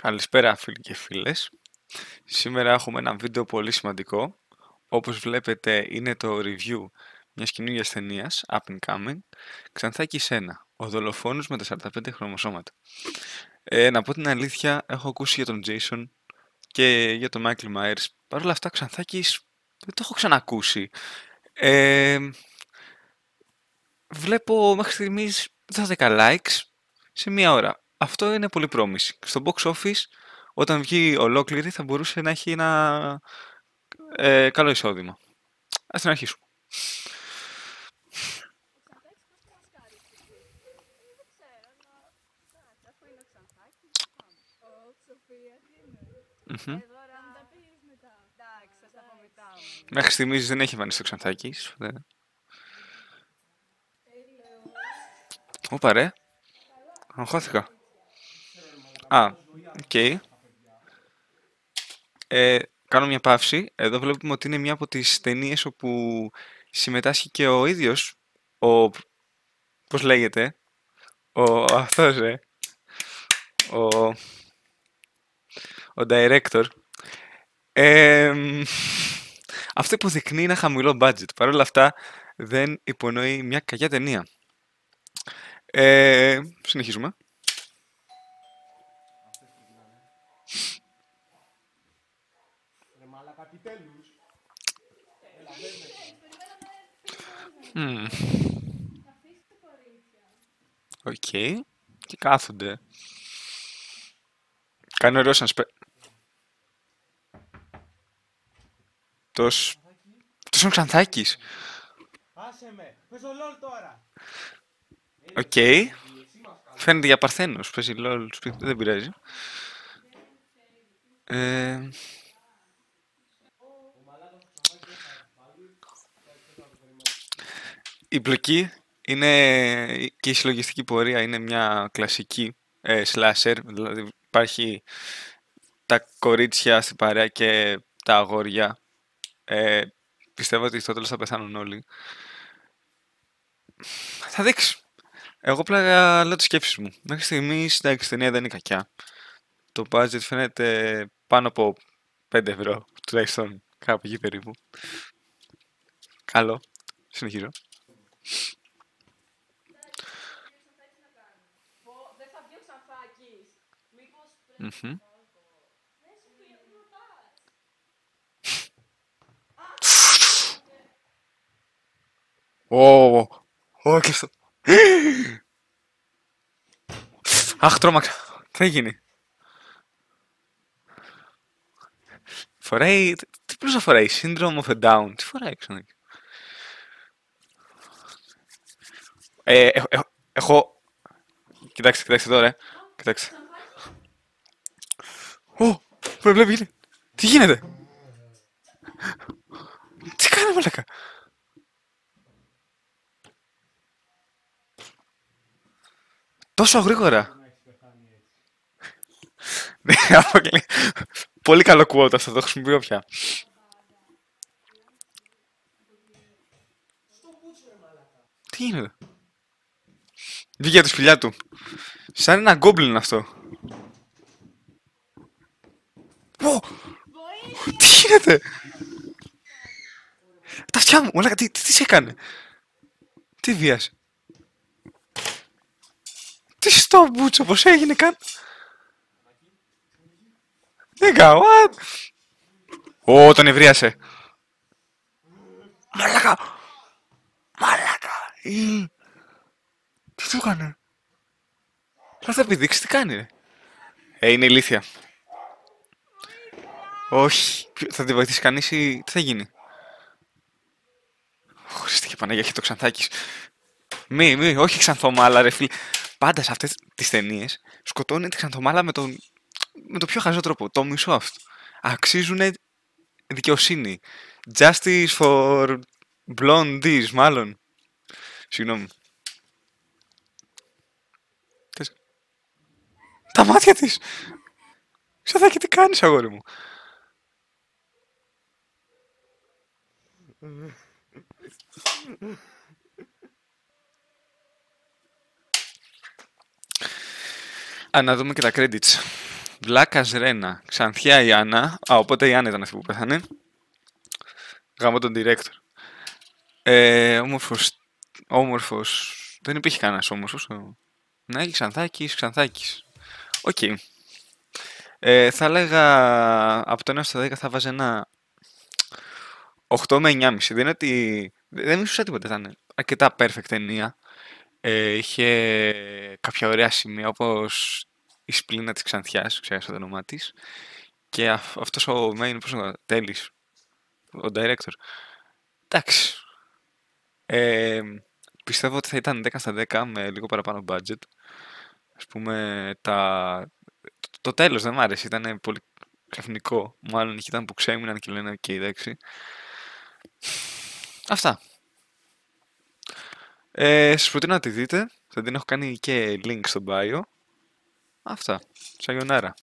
Καλησπέρα φίλοι και φίλες. Σήμερα έχουμε ένα βίντεο πολύ σημαντικό. Όπως βλέπετε είναι το review μιας καινούργιας ταινίας, Up and Coming, Ξανθάκης 1, ο δολοφόνος με τα 45 χρωμοσώματα. Να πω την αλήθεια, έχω ακούσει για τον Jason και για τον Michael Myers. Παρ' όλα αυτά, Ξανθάκης δεν το έχω ξανακούσει. Βλέπω μέχρι στιγμής 10 likes σε μία ώρα. Αυτό είναι πολύ πρόμηση. Στο box office, όταν βγει ολόκληρη, θα μπορούσε να έχει ένα καλό εισόδημα. Ας την αρχίσουμε. Μέχρι στιγμής δεν έχει εμφανιστεί ο Ξανθάκης. Ωπα ρε. Αγχώθηκα. Οκ. Κάνω μια παύση. Εδώ βλέπουμε ότι είναι μια από τις ταινίες όπου συμμετάσχει και ο ίδιος πώς λέγεται, αυτός ο director. Αυτό υποδεικνύει ένα χαμηλό budget. Παρ' όλα αυτά δεν υπονοεί μια κακιά ταινία. Συνεχίζουμε. Οκ. Και κάθονται. Κάνει ωραίο σαν Τόσο είναι ο Ξανθάκης. Οκ. Φαίνεται για παρθένος. Παίζει LOL σπίτι, δεν πειράζει. Η πλοκή είναι και η συλλογιστική πορεία είναι μια κλασική slasher. Δηλαδή υπάρχει τα κορίτσια στην παρέα και τα αγόρια. Πιστεύω ότι στο τέλος θα πεθάνουν όλοι. Θα δείξει. Εγώ πλάγα λέω τις σκέψεις μου. Μέχρι στιγμής, εντάξει, η ταινία δεν είναι κακιά. Το budget φαίνεται πάνω από 5 ευρώ, τουλάχιστον κάπου εκεί περίπου. Καλό. Συνεχίζω. Κλειστό. Αχ, τρόμαξα. Τι έγινε. Φοράει... Τι πλούσα φοράει, Syndrome of a Down. Τι φοράει ξανά. Έχω... Κοιτάξτε τώρα, Κοιτάξτε. Με βλέπει. Τι γίνεται. Τι κάνει, μαλάκα. Τόσο γρήγορα. Πολύ καλό quote αυτό, το χρησιμοποιώ πια. Τι γίνεται. Βγήκε από τη σπηλιά του. Σαν ένα γκόμπλιν αυτό. Τι γίνεται. Τα αυτιά μου, μαλάκα, τι σε έκανε. Τι βίασε. Τι στο μπούτσο, πώς έγινε καν. Νίγκα, what. Τον ευρίασε. Μαλάκα. Τι του έκανε. Θα επιδείξει τι κάνει, ρε. Είναι ηλίθια. Όχι. Θα την βοηθήσει κανείς ή τι θα γίνει. Χριστέ και Παναγία, έχει το Ξανθάκης. Όχι ξανθομάλα, ρε φίλε. Πάντα σε αυτές τις ταινίες σκοτώνει τη ξανθομάλα με το πιο χαζό τρόπο. Το μισό αυτό. Αξίζουνε δικαιοσύνη. Justice for blondies, μάλλον. Συγγνώμη. Τα μάτια της. Ξανθάκη, τι κάνεις, αγόρι μου. Να δούμε και τα credits. Βλάκας Ρένα. Ξανθιά η Άννα. Οπότε η Άννα ήταν αυτή που πέθανε. Γάμο τον director. Όμορφος. Δεν υπήρχε κανένας όμορφος. Ναι, Ξανθάκης. Οκ. Θα έλεγα από το 1 στο 10 θα βάζω ένα 8 με 9,5. Δεν είναι ότι. Δεν μισούσα τίποτα. Ήταν αρκετά perfect ταινία. Είχε κάποια ωραία σημεία όπως η σπλήνα της Ξανθιάς, ξέχασα το όνομά της. Και αυτός ο main, πώς είναι, Τέλης, ο director. Εντάξει. Πιστεύω ότι θα ήταν 10 στα 10 με λίγο παραπάνω budget. Ας πούμε, το τέλος δεν μ' άρεσε, ήταν πολύ ξαφνικό. Μάλλον ήταν που ξέμειναν και λένε «οκ, εντάξει». Αυτά. Σας προτείνω να τη δείτε. Θα την έχω κάνει και link στο bio. Αυτά. Σαγιονάρα.